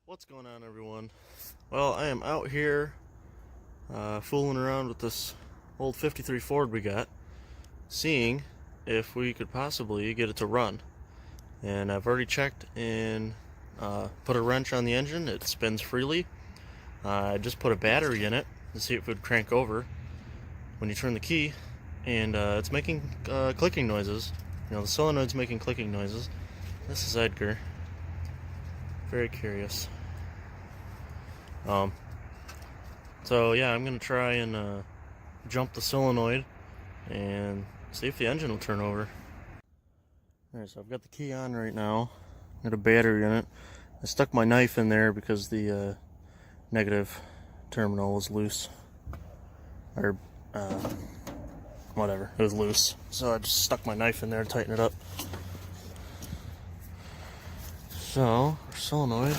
What's going on, everyone? Well, I am out here fooling around with this old 53 Ford we got, seeing if we could possibly get it to run. And I've already checked and put a wrench on the engine. It spins freely. I just put a battery in it to see if it would crank over when you turn the key, and it's making clicking noises. You know, the solenoid's making clicking noises. This is Edgar. Very curious. So yeah, I'm gonna try and jump the solenoid and see if the engine will turn over. Alright, so I've got the key on right now. Got a battery in it. I stuck my knife in there because the negative terminal was loose. Or whatever, it was loose. So I just stuck my knife in there to tighten it up. So, our solenoid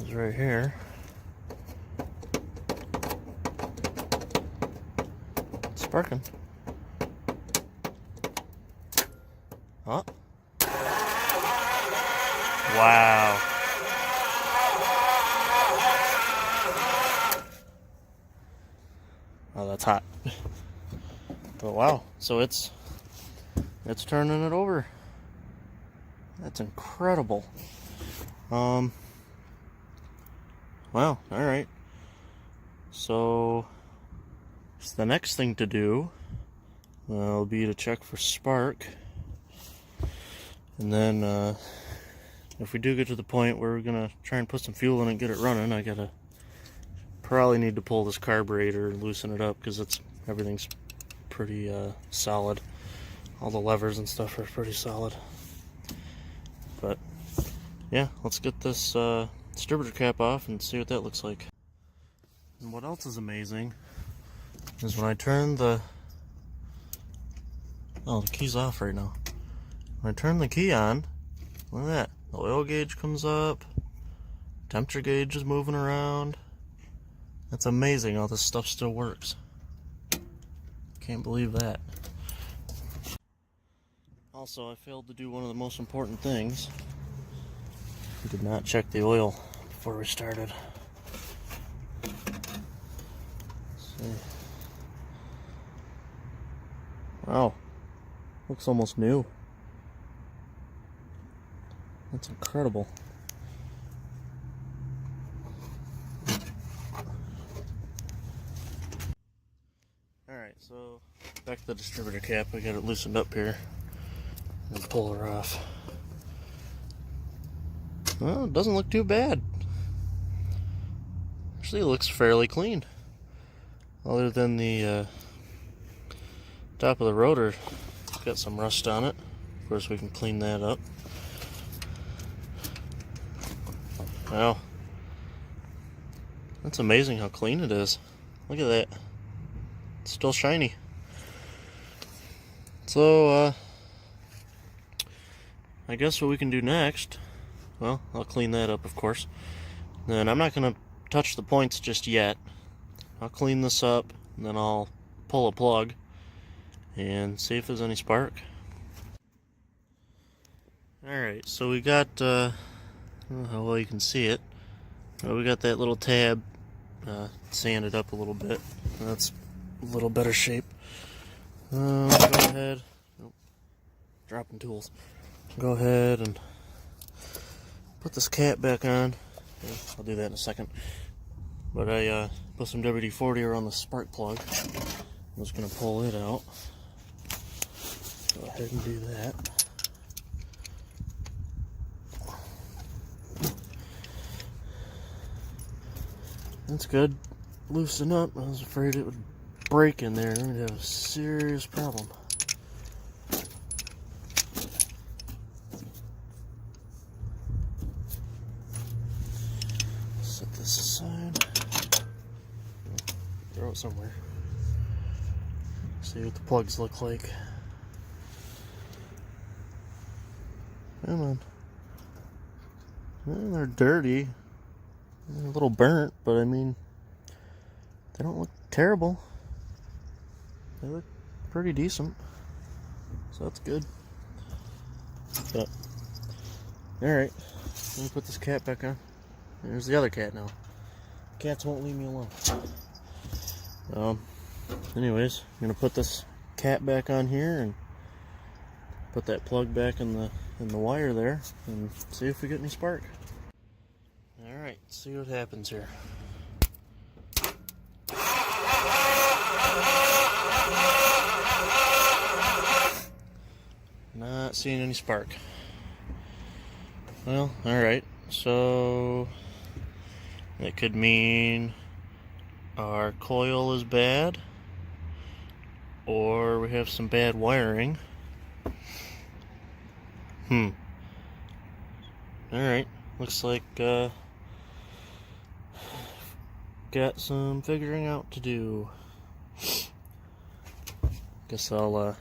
is right here. It's sparking. Oh. Wow. Oh, that's hot. But wow, so it's turning it over. That's incredible. Wow, alright. So the next thing to do will be to check for spark. And then if we do get to the point where we're gonna try and put some fuel in and get it running, I probably need to pull this carburetor and loosen it up because everything's pretty solid. All the levers and stuff are pretty solid. But yeah, let's get this distributor cap off and see what that looks like. And what else is amazing is when I turn the key's off right now. When I turn the key on, look at that. The oil gauge comes up, temperature gauge is moving around. That's amazing how this stuff still works. Can't believe that. Also, I failed to do one of the most important things. We did not check the oil before we started. Let's see. Wow, looks almost new. That's incredible. Alright, so back to the distributor cap. I got it loosened up here and pull her off. Well, it doesn't look too bad. Actually, it looks fairly clean. Other than the top of the rotor, it's got some rust on it. Of course, we can clean that up. Wow. That's amazing how clean it is. Look at that. It's still shiny. So, I guess what we can do next, well, I'll clean that up, of course. Then I'm not going to touch the points just yet. I'll clean this up, and then I'll pull a plug and see if there's any spark. Alright, so we got, I don't know how well you can see it, but we got that little tab sanded up a little bit. That's a little better shape. Go ahead, dropping tools. Go ahead and put this cap back on. I'll do that in a second. But I put some WD-40 around the spark plug. I'm just going to pull it out. Go ahead and do that. That's good. Loosen up. I was afraid it would break in there. I'm going to have a serious problem. Set this aside. Throw it somewhere. See what the plugs look like. Come on. Well, they're dirty. They're a little burnt, but I mean, they don't look terrible. They look pretty decent. So that's good. But, alright. Let me put this cat back on. There's the other cat now. Cats won't leave me alone. Anyways, I'm gonna put this cat back on here and put that plug back in the wire there and see if we get any spark. Alright, see what happens here. Not seeing any spark. Well, alright, so that could mean our coil is bad, or we have some bad wiring. Alright, looks like got some figuring out to do. Guess I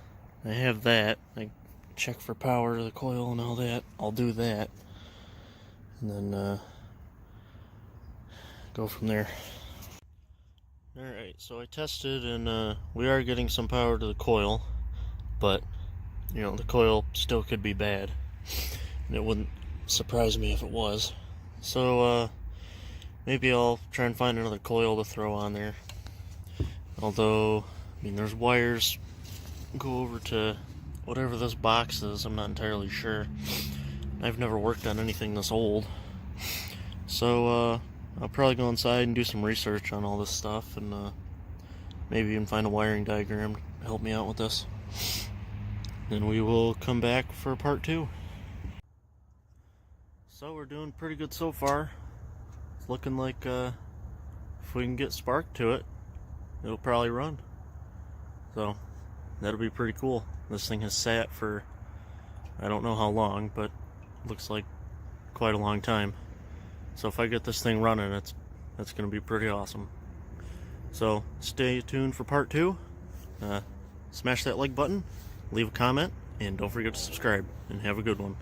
have that. I check for power to the coil and all that. I'll do that. And then go from there. Alright, so I tested and we are getting some power to the coil, but you know, the coil still could be bad. And it wouldn't surprise me if it was. So maybe I'll try and find another coil to throw on there. Although, I mean, there's wires go over to whatever this box is. I'm not entirely sure. I've never worked on anything this old. So I'll probably go inside and do some research on all this stuff and maybe even find a wiring diagram to help me out with this. Then we will come back for part 2. So we're doing pretty good so far. It's looking like if we can get spark to it, it'll probably run. So that'll be pretty cool. This thing has sat for I don't know how long, but looks like quite a long time. So if I get this thing running, that's going to be pretty awesome. So stay tuned for part 2. Smash that like button, leave a comment, and don't forget to subscribe, and have a good one.